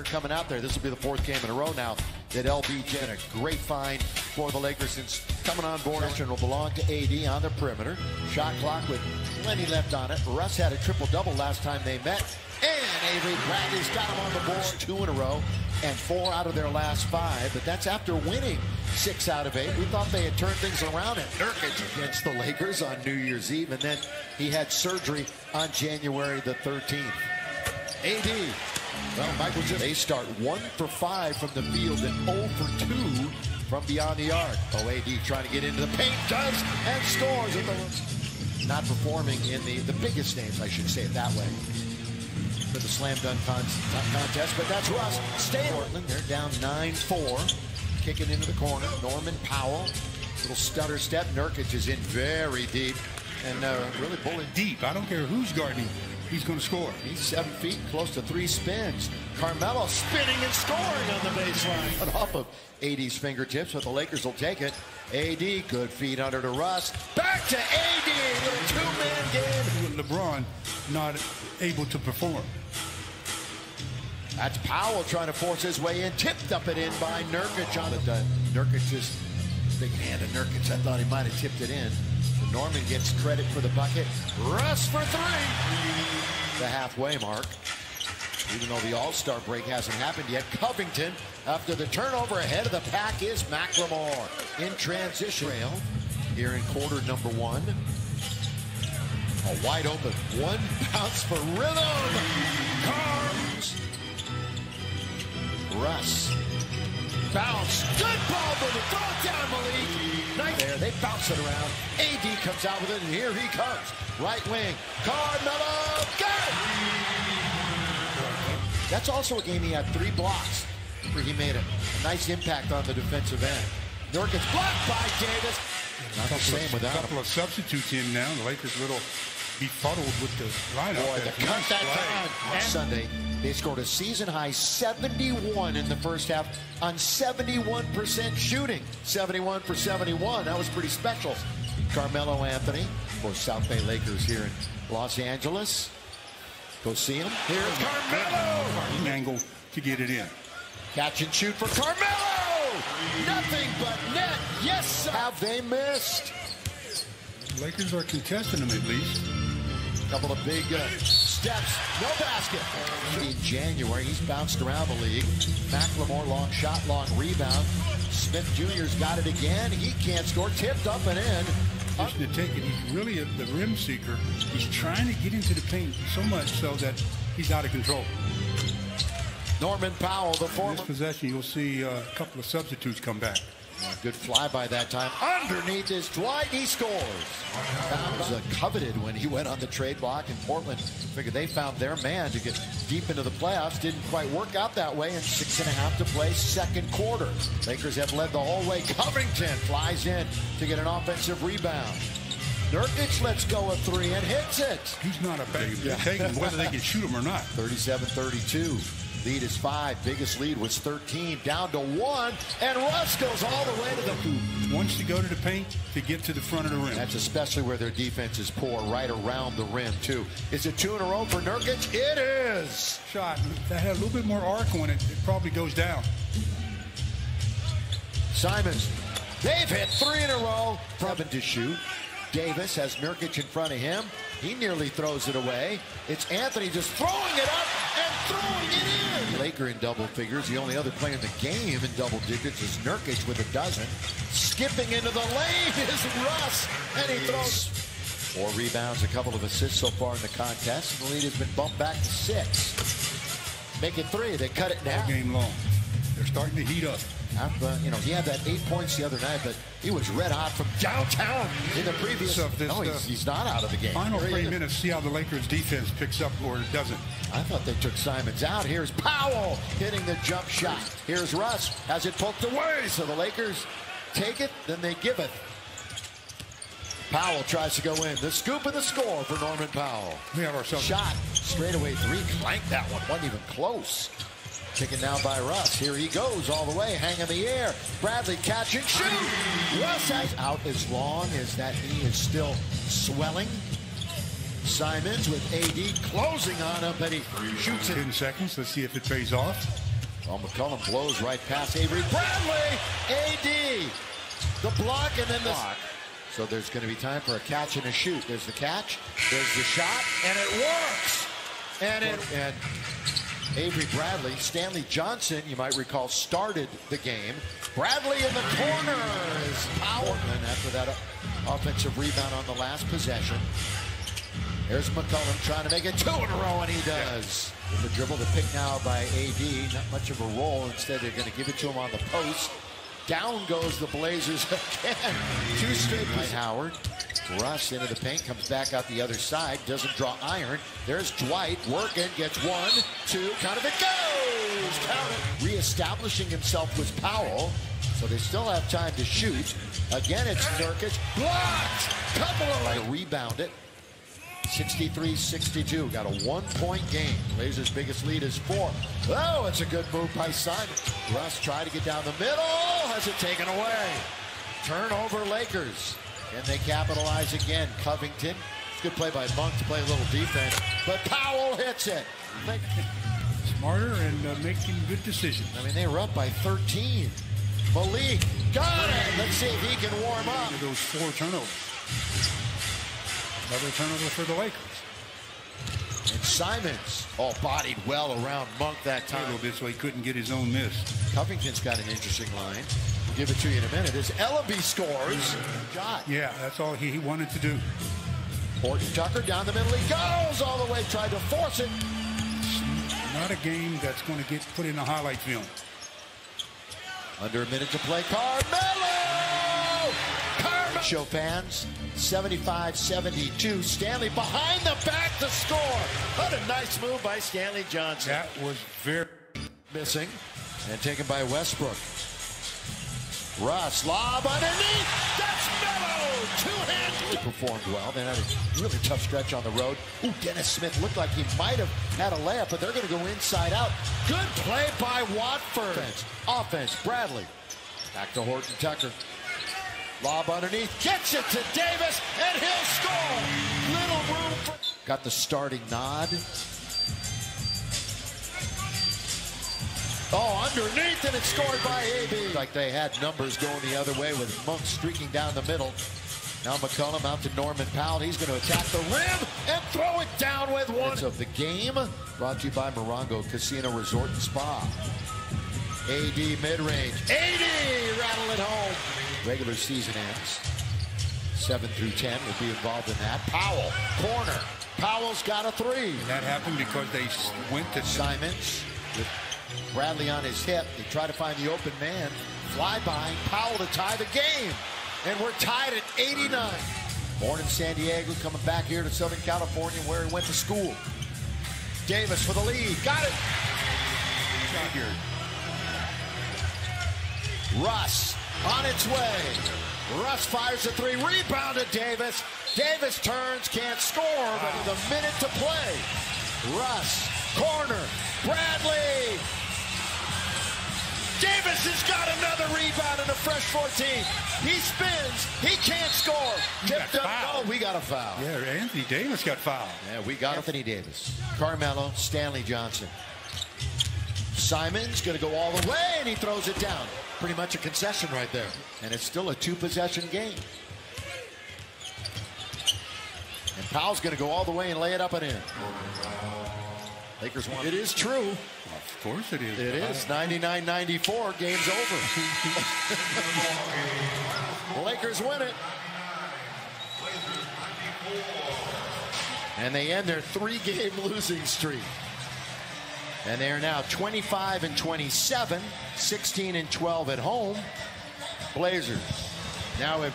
coming out there. This will be the fourth game in a row now that LBJ had a great find for the Lakers since coming on board. And will belong to AD on the perimeter. Shot clock with plenty left on it. Russ had a triple-double last time they met. And Avery Bradley's got him on the board 2 in a row and 4 out of their last 5. But that's after winning 6 out of 8. We thought they had turned things around at Nurkic against the Lakers on New Year's Eve. And then he had surgery on January the 13th. AD. Well, Michael just, they start 1 for 5 from the field and 0 for 2 from beyond the arc. Oh, AD trying to get into the paint, does, and scores. At the, not performing in the biggest names, I should say it that way, for the slam dunk contest, but that's Russ. Stay in Portland. They're down 9-4. Kicking into the corner. Norman Powell. Little stutter step. Nurkic is in very deep and really pulling deep. I don't care who's guarding. He's going to score. He's 7 feet, close to 3 spins. Carmelo spinning and scoring on the baseline. But off of AD's fingertips, but the Lakers will take it. AD, good feed under to Russ. Back to AD, little two-man game. With LeBron not able to perform. That's Powell trying to force his way in. Tipped up and in by Nurkic on the Nurkic just big hand of Nurkic. I thought he might have tipped it in. Norman gets credit for the bucket. Russ for 3. The halfway mark. Even though the All-Star break hasn't happened yet, Covington, after the turnover ahead of the pack, is McLemore in transition. Here in quarter number 1. A wide open 1 bounce for rhythm. Carms. Russ. Bounce. Good ball for the throw down, Malik. Nice there. They bounce it around. AD comes out with it, and here he comes. Right wing. Carmelo. Good. That's also a game he had 3 blocks where he made a nice impact on the defensive end. Nurkic blocked by Davis. Not the same without a couple of substitutes in now. The Lakers a little befuddled with the lineup. Boy, the cut that time. Sunday, they scored a season-high 71 in the first half on 71% shooting. 71 for 71. That was pretty special. Carmelo Anthony for South Bay Lakers here in Los Angeles. Go see him. Here's Carmelo. Angle to get it in. Catch and shoot for Carmelo. Nothing but net. Yes, have they missed? Lakers are contesting them at least. Couple of big steps. No basket. In January, he's bounced around the league. McLemore, long shot, long rebound. Smith Jr.'s got it again. He can't score. Tipped up and in. To take it. He's really the rim seeker. He's trying to get into the paint so much so that he's out of control. Norman Powell, the former. In this possession, you'll see a couple of substitutes come back. Good flyby that time. Underneath is Dwight. He scores. That was coveted when he went on the trade block in Portland. Figured they found their man to get deep into the playoffs. Didn't quite work out that way. And 6.5 to play, second quarter. Lakers have led the whole way. Covington flies in to get an offensive rebound. Nurkic lets go a 3 and hits it. He's not a bad. They're taking whether they can shoot him or not. 37-32. Lead is 5. Biggest lead was 13. Down to 1. And Russ goes all the way to the... Wants to go to the paint to get to the front of the rim. That's especially where their defense is poor, right around the rim, too. Is it 2 in a row for Nurkic? It is. Shot. That had a little bit more arc on it. It probably goes down. Simons. They've hit 3 in a row. Probin to shoot. Davis has Nurkic in front of him. He nearly throws it away. It's Anthony just throwing it up and throwing it in. Laker in double figures. The only other player in the game in double digits is Nurkic with 12. Skipping into the lane is Russ, and he throws 4 rebounds, a couple of assists so far in the contest. And the lead has been bumped back to 6. Make it 3. They cut it down. All game long. They're starting to heat up. You know, he had that 8 points the other night, but he was red hot from downtown in the previous. He's not out of the game. Final 3 minutes, see how the Lakers defense picks up or it doesn't. I thought they took Simons out. Here's Powell hitting the jump shot. Here's Russ, has it poked away. So the Lakers take it, then they give it. Powell tries to go in. The scoop and the score for Norman Powell. We have ourselves shot. Straightaway 3. Clanked that one. Wasn't even close. Taken down by Russ. Here he goes all the way, hang in the air. Bradley catch and shoot. Russ has out as long as that knee is still swelling. Simons with AD closing on him, but he shoots it. 10 seconds. Let's see if it pays off. Well, McCollum blows right past Avery Bradley. AD. The block and then the block. So there's going to be time for a catch and a shoot. There's the catch. There's the shot. And it works. And Avery Bradley, Stanley Johnson, you might recall, started the game. Bradley in the corner is Powell. And after that offensive rebound on the last possession. There's McCollum trying to make it 2 in a row, and he does. With the dribble, the pick now by AD. Not much of a roll. Instead, they're going to give it to him on the post. Down goes the Blazers again. 2 straight by Howard. Russ into the paint, comes back out the other side, doesn't draw iron. There's Dwight working, gets 1, 2, count it goes! Count it. Reestablishing himself was Powell, so they still have time to shoot. Again, it's Nurkic. Blocked! Couple of rebound it. 63-62. Got a 1-point game. Blazers' biggest lead is 4. Oh, it's a good move by Simon. Russ tried to get down the middle. Has it taken away. Turnover Lakers. And they capitalize again. Covington. Good play by Monk to play a little defense. But Powell hits it. Smarter and making good decisions. I mean, they were up by 13. Malik. Got it. Let's see if he can warm up. Those 4 turnovers. Another turnover for the Lakers. And Simons, all bodied well around Monk that time. A little bit so he couldn't get his own miss. Covington's got an interesting line. We'll give it to you in a minute. As Ellaby scores. Shot. Yeah, that's all he wanted to do. Horton Tucker down the middle. He goes all the way, tried to force it. It's not a game that's going to get put in a highlight film. Under a minute to play. Carmelo! Show fans, 75-72. Stanley behind the back to score. What a nice move by Stanley Johnson. That was very missing and taken by Westbrook. Russ, lob underneath. That's Melo. Two-handed. Performed well. They had a really tough stretch on the road. Ooh, Dennis Smith looked like he might have had a layup, but they're going to go inside out. Good play by Watford. Offense, Bradley. Back to Horton Tucker. Lob underneath, gets it to Davis, and he'll score. Little room for... Got the starting nod. Oh, underneath, and it's scored by AB. Like they had numbers going the other way with Monk streaking down the middle. Now McCollum out to Norman Powell. He's going to attack the rim and throw it down with 1. Of the game, brought to you by Morongo Casino Resort and Spa. AD mid-range. AD rattle it home. Regular season ends. 7 through 10 will be involved in that. Powell, corner. Powell's got a 3. And that happened because they went to Simons with Bradley on his hip. They try to find the open man. Fly by Powell to tie the game. And we're tied at 89. Born in San Diego, coming back here to Southern California where he went to school. Davis for the lead. Got it. Here. Russ on its way. Russ fires a 3. Rebounded Davis. Davis turns, can't score, but with a minute to play. Russ, corner. Bradley. Davis has got another rebound in a fresh 14. He spins. He can't score. Tipped up. Oh, we got a foul. Yeah, Anthony Davis got fouled. Yeah, we got Anthony Davis. Carmelo, Stanley Johnson. Simons going to go all the way, and he throws it down. Pretty much a concession right there. And it's still a 2-possession game. And Powell's going to go all the way and lay it up and in. Lakers won. It is true. Of course it is. It is. 99-94. Game's over. The Lakers win it. And they end their 3-game losing streak. And they are now 25-27, 16-12 at home. Blazers now have